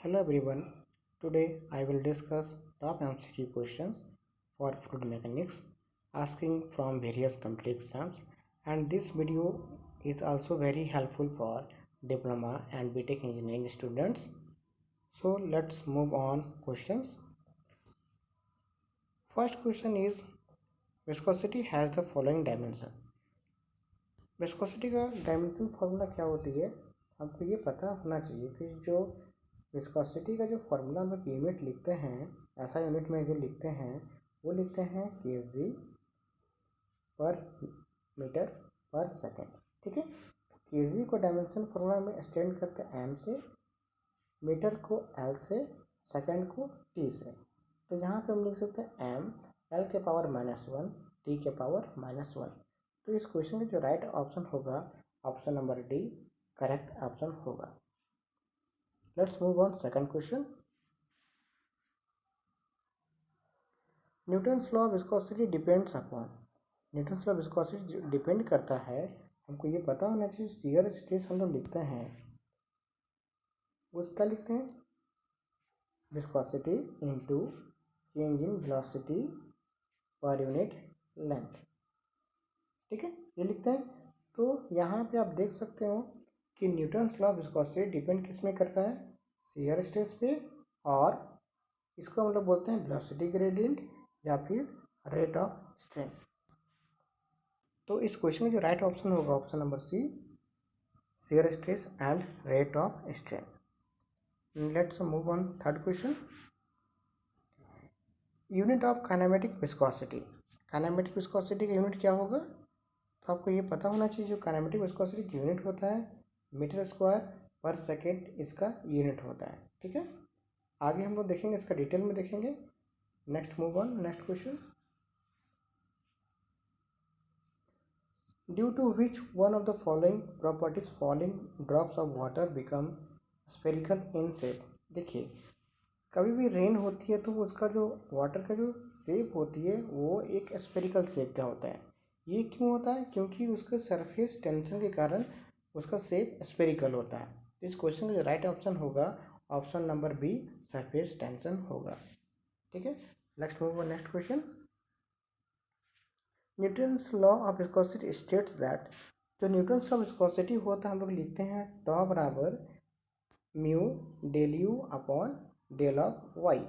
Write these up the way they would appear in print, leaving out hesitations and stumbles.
Hello everyone. Today I will discuss top MCQ questions for fluid mechanics asking from various competitive exams, and this video is also very helpful for diploma and BTech engineering students. So let's move on questions. First question is viscosity has the following dimension. Viscosity का dimension formula क्या होती है हमको ये पता होना चाहिए कि जो विस्कोसिटी का जो फार्मूला हम लोग यूनिट लिखते हैं ऐसा यूनिट में जो लिखते हैं वो लिखते हैं kg पर मीटर पर सेकेंड। ठीक है, kg को डायमेंशन फार्मूला में एक्सटेंड करते हैं m से, मीटर को l से, सेकेंड को t से। तो यहाँ पे हम लिख सकते हैं m l के पावर -1 t के पावर -1। तो इस क्वेश्चन का जो राइट ऑप्शन होगा option number D correct option होगा। Let's move on second question. Newton's law of viscosity depends upon. Newton's law of viscosity depend करता है, हमको ये पता होना चाहिए। शियर स्ट्रेस हम लोग लिखते हैं उसका लिखते हैं viscosity into change in velocity per unit length. ठीक है, ये लिखते हैं। तो यहाँ पे आप देख सकते हो कि Newton's law of viscosity depend किस में करता है, शियर स्ट्रेस पे, और इसको हम लोग बोलते हैं वेलोसिटी ग्रेडियंट या फिर रेट ऑफ स्ट्रेन। तो इस क्वेश्चन में जो राइट ऑप्शन होगा option number C shear stress and rate of strain. Let's move on third question. Unit of kinematic viscosity. Kinematic viscosity का यूनिट क्या होगा, तो आपको ये पता होना चाहिए। जो काइनेमेटिक विस्कोसिटी की यूनिट होता है मीटर स्क्वायर पर सेकेंड इसका यूनिट होता है। ठीक है, आगे हम लोग देखेंगे, इसका डिटेल में देखेंगे। Next move on next question. Due to which one of the following properties falling drops of water become spherical in shape. देखिए, कभी भी रेन होती है तो उसका जो वाटर का जो शेप होती है वो एक स्फेरिकल शेप का होता है। ये क्यों होता है, क्योंकि उसके सरफेस टेंशन के कारण उसका शेप स्फेरिकल होता है। तो इस क्वेश्चन का जो राइट ऑप्शन होगा option number B surface tension होगा। ठीक है, next move next question. Newton's law of viscosity states that. जो न्यूटन्स लॉ ऑफ विस्कोसिटी होता है हम लोग लिखते हैं टॉ बराबर mu del you upon del of Y.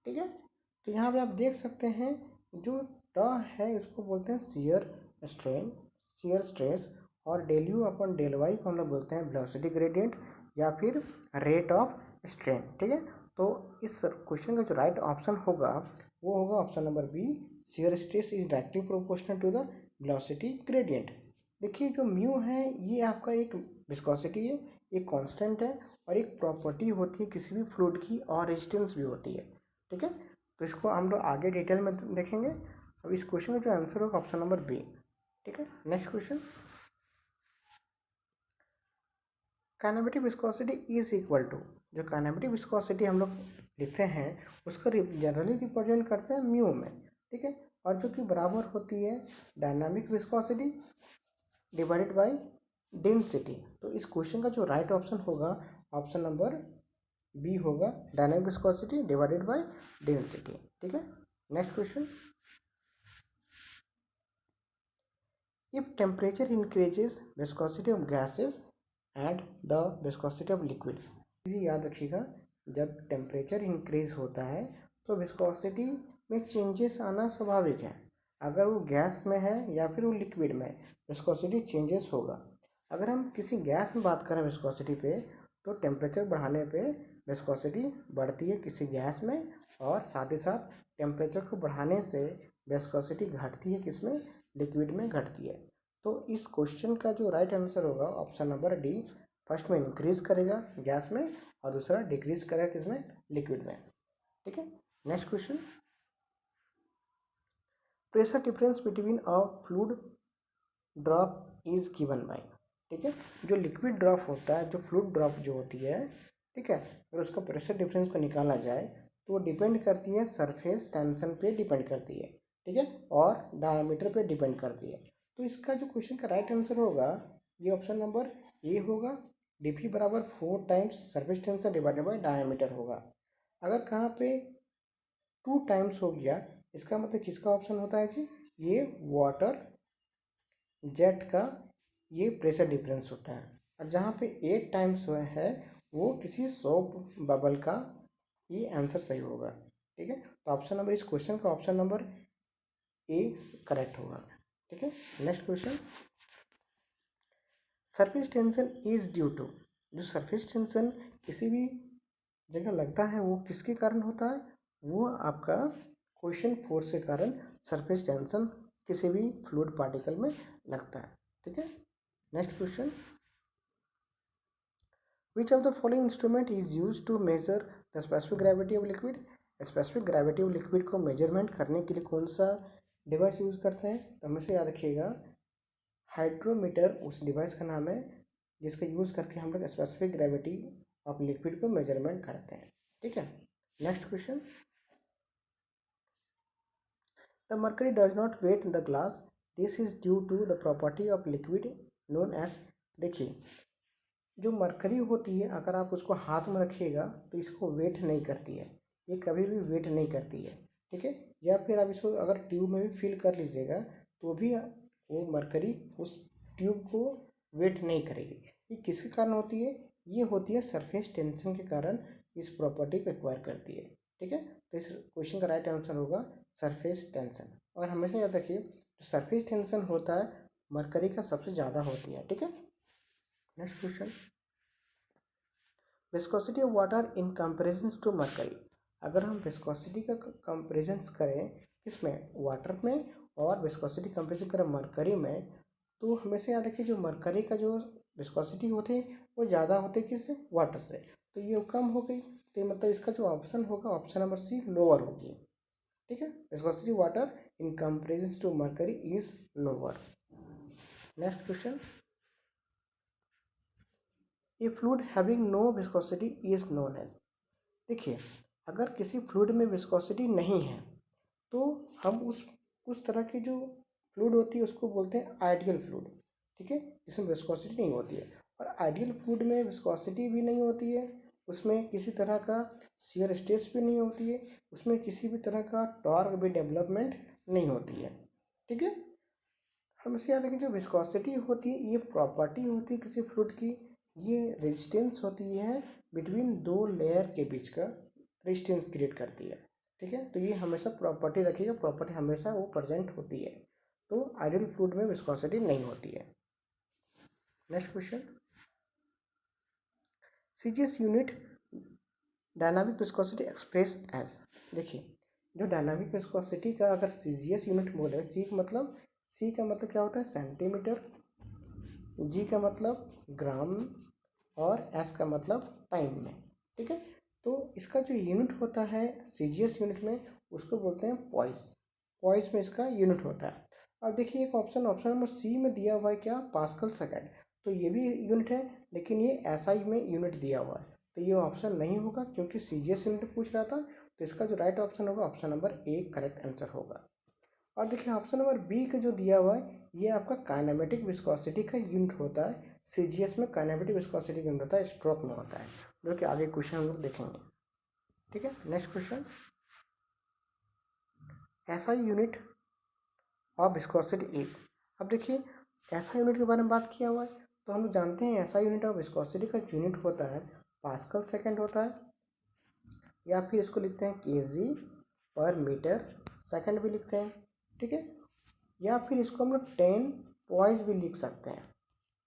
ठीक है, तो यहाँ पे आप देख सकते हैं जो टॉ है इसको बोलते हैं शियर स्ट्रेन शियर स्ट्रेस, और del you upon del y को हम लोग बोलते हैं वेलोसिटी ग्रेडियंट या फिर रेट ऑफ स्ट्रेन। ठीक है, तो इस क्वेश्चन का जो राइट ऑप्शन होगा वो होगा option number B shear stress is directly proportional to the velocity gradient. देखिए, जो म्यू है ये आपका एक विस्कोसिटी है, एक कांस्टेंट है और एक प्रॉपर्टी होती है किसी भी फ्लूइड की, और रेजिस्टेंस भी होती है। ठीक है, तो इसको हम लोग आगे डिटेल में देखेंगे। अब इस क्वेश्चन का जो आंसर होगा ऑप्शन नंबर बी। ठीक है, next question. Kinematic viscosity is equal to. जो काइनेमेटिक विस्कोसिटी हम लोग लिखते हैं उसको जनरली रिप्रेजेंट करते हैं म्यू में। ठीक है, और जो कि बराबर होती है dynamic viscosity divided by density. तो इस क्वेश्चन का जो राइट ऑप्शन होगा ऑप्शन नंबर बी होगा dynamic viscosity divided by density. ठीक है, next question. If temperature increases viscosity of gases and the viscosity of liquid. याद रखिएगा, जब टेम्परेचर इंक्रीज होता है तो विस्कोसिटी में चेंजेस आना स्वाभाविक है। अगर वो गैस में है या फिर वो लिक्विड में, विस्कोसिटी चेंजेस होगा। अगर हम किसी गैस में बात करें विस्कोसिटी पे, तो टेम्परेचर बढ़ाने पे विस्कोसिटी बढ़ती है किसी गैस में, और साथ ही साथ टेम्परेचर को बढ़ाने से विस्कोसिटी घटती है किसमें, लिक्विड में घटती है। तो इस क्वेश्चन का जो राइट आंसर होगा ऑप्शन नंबर डी, फर्स्ट में इंक्रीज करेगा गैस में और दूसरा डिक्रीज करेगा किसमें, लिक्विड में। ठीक है, next question. Pressure difference between a fluid drop is given by. ठीक है, जो लिक्विड ड्रॉप होता है, जो फ्लूइड ड्रॉप जो होती है, ठीक है, अगर उसका प्रेशर डिफरेंस को निकाला जाए तो वो डिपेंड करती है सरफेस टेंशन पे डिपेंड करती है। ठीक है, और डायमीटर पे डिपेंड करती है। तो इसका जो क्वेश्चन का राइट आंसर होगा ये ऑप्शन नंबर ए होगा dp बराबर 4 times surface tension divided by diameter होगा। अगर कहाँ पे 2 टाइम्स हो गया, इसका मतलब किसका ऑप्शन होता है जी, ये वाटर जेट का ये प्रेशर डिफरेंस होता है। और जहाँ पे 8 टाइम्स हुआ है वो किसी सोप बबल का, ये आंसर सही होगा। ठीक है, तो ऑप्शन नंबर, इस क्वेश्चन का ऑप्शन नंबर ए करेक्ट होगा। ठीक है, next question, surface tension is due to, जो सरफेस टेंशन किसी भी जगह लगता है वो किसके कारण होता है, वो आपका क्वेश्चन फोर्स के कारण सरफेस टेंशन किसी भी फ्लूइड पार्टिकल में लगता है। ठीक है, next question, which of the following instrument is use to measure the specific gravity of liquid, specific gravity of liquid को मेजरमेंट करने के लिए कौन सा डिवाइस यूज करते हैं, तो हमेशा याद रखिएगा हाइड्रोमीटर उस डिवाइस का नाम है जिसका यूज़ करके हम लोग स्पेसिफिक ग्रेविटी ऑफ लिक्विड को मेजरमेंट करते हैं। ठीक है, next question, the mercury does not wet in the glass, this is due to the property of liquid known as, देखिए जो मरकरी होती है अगर आप उसको हाथ में रखिएगा तो इसको वेट नहीं करती है, ये कभी भी वेट नहीं करती है। ठीक है, या फिर आप इसको अगर ट्यूब में भी फिल कर लीजिएगा तो भी वो मरकरी उस ट्यूब को वेट नहीं करेगी। ये किसके कारण होती है, ये होती है सरफेस टेंशन के कारण इस प्रॉपर्टी को एक्वायर करती है। ठीक है, तो इस क्वेश्चन का राइट आंसर होगा सरफेस टेंशन। और हमेशा याद रखिए जो सरफेस टेंशन होता है मरकरी का सबसे ज़्यादा होती है। ठीक है, next question, viscosity of water in comparison to mercury, अगर हम विस्कोसिटी का कंपेरिजन करें किसमें, वाटर में, और विस्कोसिटी कंपेरिजन करें मरकरी में, तो हमेशा याद रखिए जो मरकरी का जो विस्कोसिटी होते हैं वो ज़्यादा होते हैं किससे, वाटर से, तो ये कम हो गई, तो मतलब इसका जो ऑप्शन होगा ऑप्शन नंबर सी लोअर होगी। ठीक है, viscosity water in comparison to mercury is lower. Next question, a fluid having no viscosity is known as, देखिए अगर किसी फ्लूइड में विस्कोसिटी नहीं है तो हम उस तरह की जो फ्लूइड होती है उसको बोलते हैं आइडियल फ्लूइड। ठीक है, जिसमें विस्कोसिटी नहीं होती है, और आइडियल फ्लूइड में विस्कोसिटी भी नहीं होती है, उसमें किसी तरह का शियर स्ट्रेस भी नहीं होती है, उसमें किसी भी तरह का टॉर्क भी डेवलपमेंट नहीं होती है। ठीक है, हमसे याद रखिए जो विस्कोसिटी होती है ये प्रॉपर्टी होती है किसी फ्लूइड की, ये रेजिस्टेंस होती है बिटवीन दो लेयर के बीच का रेजिस्टेंस क्रिएट करती है। ठीक है, तो ये हमेशा प्रॉपर्टी रखिएगा, प्रॉपर्टी हमेशा वो प्रेजेंट होती है, तो आइडियल फ्लूइड में विस्कोसिटी नहीं होती है। Next question, CGS unit dynamic viscosity express as, देखिए जो डायनामिक विस्कोसिटी का अगर सीजीएस यूनिट बोले, सी का मतलब क्या होता है सेंटीमीटर, जी का मतलब ग्राम, और एस का मतलब टाइम में। ठीक है, तो इसका जो यूनिट होता है सीजीएस यूनिट में उसको बोलते हैं पॉइस, पॉइस में इसका यूनिट होता है। अब देखिए एक ऑप्शन नंबर सी में दिया हुआ है क्या, पास्कल सेकेंड, तो ये भी यूनिट है लेकिन ये एसआई में यूनिट दिया हुआ है, तो ये ऑप्शन नहीं होगा क्योंकि सीजीएस यूनिट पूछ रहा था, तो इसका जो राइट ऑप्शन होगा option number A correct answer होगा। और देखिए ऑप्शन नंबर बी का जो दिया हुआ है ये आपका काइनेमेटिक विस्कोसिटी का यूनिट होता है, सीजीएस में काइनेमेटिक विस्कोसिटी का यूनिट होता है, स्ट्रोक में होता है, जो कि आगे क्वेश्चन हम लोग देखेंगे। ठीक है, next question, SI unit of viscosity is, अब देखिए एसआई यूनिट के बारे में बात किया हुआ है तो हम लोग जानते हैं एसआई यूनिट ऑफ विस्कोसिटी का यूनिट होता है पास्कल सेकेंड होता है, या फिर इसको लिखते हैं केजी पर मीटर सेकेंड भी लिखते हैं। ठीक है, या फिर इसको हम लोग 10 पॉइस भी लिख सकते हैं।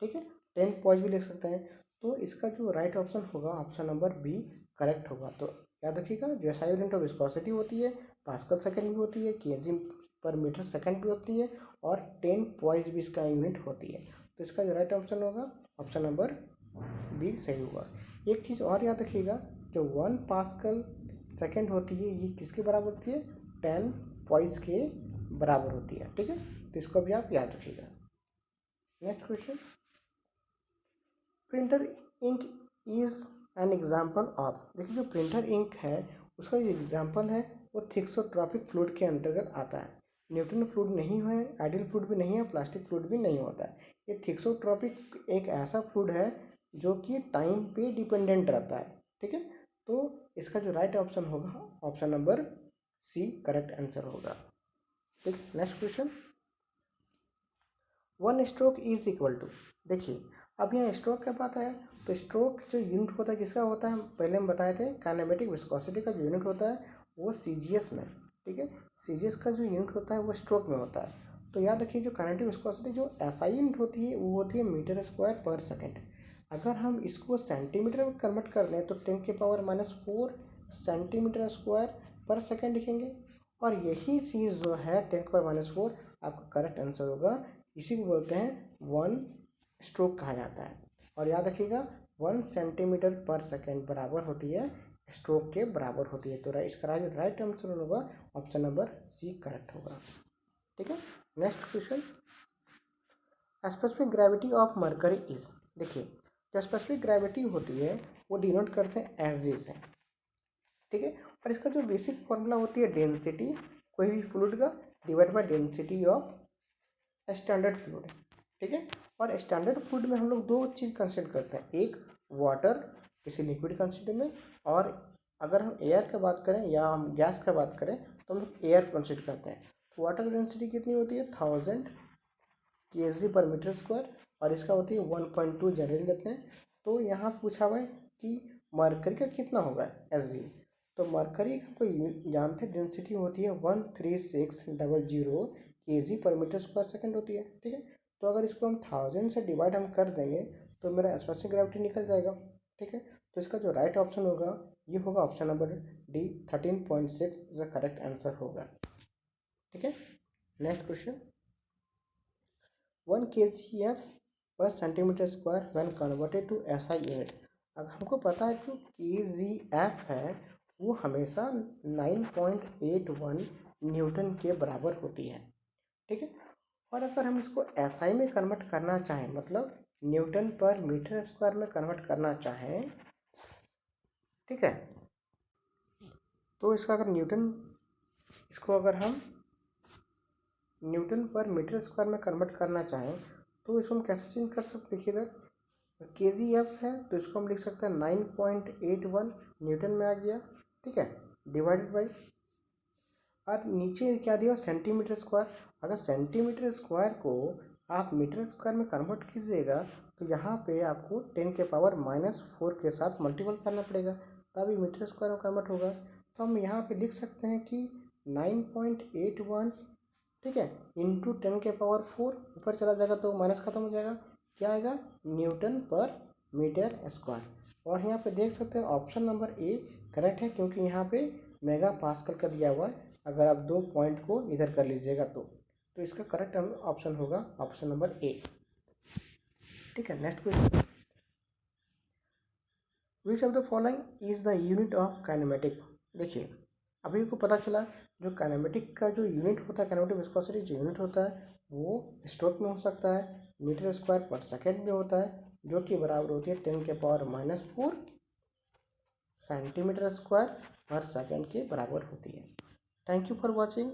ठीक है, 10 पॉइस भी लिख सकते हैं, तो इसका जो राइट ऑप्शन होगा ऑप्शन नंबर बी करेक्ट होगा। तो याद रखिएगा जो एसआई यूनिट ऑफ विस्कोसिटी होती है पास्कल सेकेंड भी होती है, केजी पर मीटर सेकेंड भी होती है, और 10 पॉइस भी इसका यूनिट होती है, तो इसका जो राइट ऑप्शन होगा ऑप्शन नंबर बी सही होगा। एक चीज़ और याद रखिएगा जो 1 पास्कल सेकेंड होती है ये किसके बराबर होती है, 10 पॉइस के बराबर होती है। ठीक है, तो इसको भी आप याद रखिएगा। Next question, printer ink is an example of, देखिए जो प्रिंटर इंक है उसका जो एग्जाम्पल है वो थिक्सोट्रॉपिक फ्लूइड के अंतर्गत आता है, न्यूट्रल फ्लूइड नहीं है, आइडियल फ्लूइड भी नहीं है, प्लास्टिक फ्लूइड भी नहीं होता है, ये थिक्सोट्रॉपिक एक ऐसा फ्लूइड है जो कि टाइम पे डिपेंडेंट रहता है। ठीक है, तो इसका जो राइट ऑप्शन होगा option number C correct answer होगा। ठीक, next question, one stroke is equal to, देखिए अब यहाँ स्ट्रोक का बात है, तो स्ट्रोक जो यूनिट होता है किसका होता है, पहले हम बताए थे काइनेमेटिक विस्कोसिटी का जो यूनिट होता है वो सीजीएस में। ठीक है, सीजीएस का जो यूनिट होता है वो स्ट्रोक में होता है। तो याद रखिए जो काइनेटिक विस्कोसिटी जो एसआई यूनिट होती है वो होती है मीटर स्क्वायर पर सेकेंड। अगर हम इसको सेंटीमीटर में कन्वर्ट कर दें तो 10⁻⁴ सेंटीमीटर स्क्वायर पर सेकेंड लिखेंगे, और यही चीज़ जो है 10⁻⁴ आपका करेक्ट आंसर होगा। इसी को बोलते हैं वन स्ट्रोक कहा जाता है। और याद रखिएगा 1 सेंटीमीटर पर सेकेंड बराबर होती है स्ट्रोक के बराबर होती है। तो इसका राइट आंसर होगा ऑप्शन नंबर सी करेक्ट होगा। ठीक है, next question, specific gravity of mercury is, देखिए जो स्पेसिफिक ग्रेविटी होती है वो डिनोट करते हैं एस जी से। ठीक है, और इसका जो बेसिक फॉर्मूला होती है डेंसिटी कोई भी फ्लूइड का divide by density of standard fluid. ठीक है, और स्टैंडर्ड फ्लूइड में हम लोग दो चीज़ कंसिडर करते हैं, एक वाटर किसी लिक्विड कंसिडर में, और अगर हम एयर की बात करें या हम गैस की बात करें तो हम लोग एयर कंसिडर करते हैं। वाटर डेंसिटी कितनी होती है 1000 kg/m², और इसका होती है 1.2 जनरल लेते हैं। तो यहाँ पूछा हुआ है कि मरकरी का कितना होगा एस जी, तो मरकरी को जानते हैं डेंसिटी होती है 13600 kg/m² होती है। ठीक है, तो अगर इसको हम 1000 से डिवाइड हम कर देंगे तो मेरा स्पेसिफिक ग्रेविटी निकल जाएगा। ठीक है, तो इसका जो राइट ऑप्शन होगा ये होगा option number D 13.6 is the correct answer होगा। ठीक है, next question, 1 kgf/cm² when converted to SI unit. अब हमको पता है जो kgf है वो हमेशा 9.81 न्यूटन के बराबर होती है। ठीक है, और अगर हम इसको एसआई में कन्वर्ट करना चाहें मतलब न्यूटन पर मीटर स्क्वायर में कन्वर्ट करना चाहें, ठीक है, तो इसका अगर इसको अगर हम न्यूटन पर मीटर स्क्वायर में कन्वर्ट करना चाहें तो इसको हम कैसे चेंज कर सकते, देखिए इधर kgf है तो इसको हम लिख सकते हैं 9.81 न्यूटन में आ गया। ठीक है, डिवाइडेड बाई, और नीचे क्या दिया सेंटीमीटर स्क्वायर। अगर सेंटीमीटर स्क्वायर को आप मीटर स्क्वायर में कन्वर्ट कीजिएगा तो यहाँ पे आपको 10⁻⁻⁴ के साथ मल्टीपल करना पड़ेगा तभी मीटर स्क्वायर में कन्वर्ट होगा। तो हम यहाँ पे लिख सकते हैं कि 9.81, ठीक है, इंटू 10⁻⁴, ऊपर चला जाएगा तो माइनस खत्म हो जाएगा, क्या आएगा न्यूटन पर मीटर स्क्वायर। और यहाँ पे देख सकते हैं ऑप्शन नंबर ए करेक्ट है क्योंकि यहाँ पे मेगा पास्कल का दिया हुआ है। अगर आप दो पॉइंट को इधर कर लीजिएगा तो इसका करेक्ट ऑप्शन होगा ऑप्शन नंबर ए। ठीक है, next question, which of the following is the unit of kinematic. देखिए अभी को पता चला जो काइनेमेटिक का जो यूनिट होता है काइनेमेटिक विस्कोसिटी जो यूनिट होता है वो स्ट्रोक में हो सकता है, मीटर स्क्वायर पर सेकेंड में होता है जो कि बराबर होती है 10⁻⁻⁴ सेंटीमीटर स्क्वायर पर सेकेंड के बराबर होती है। Thank you for watching.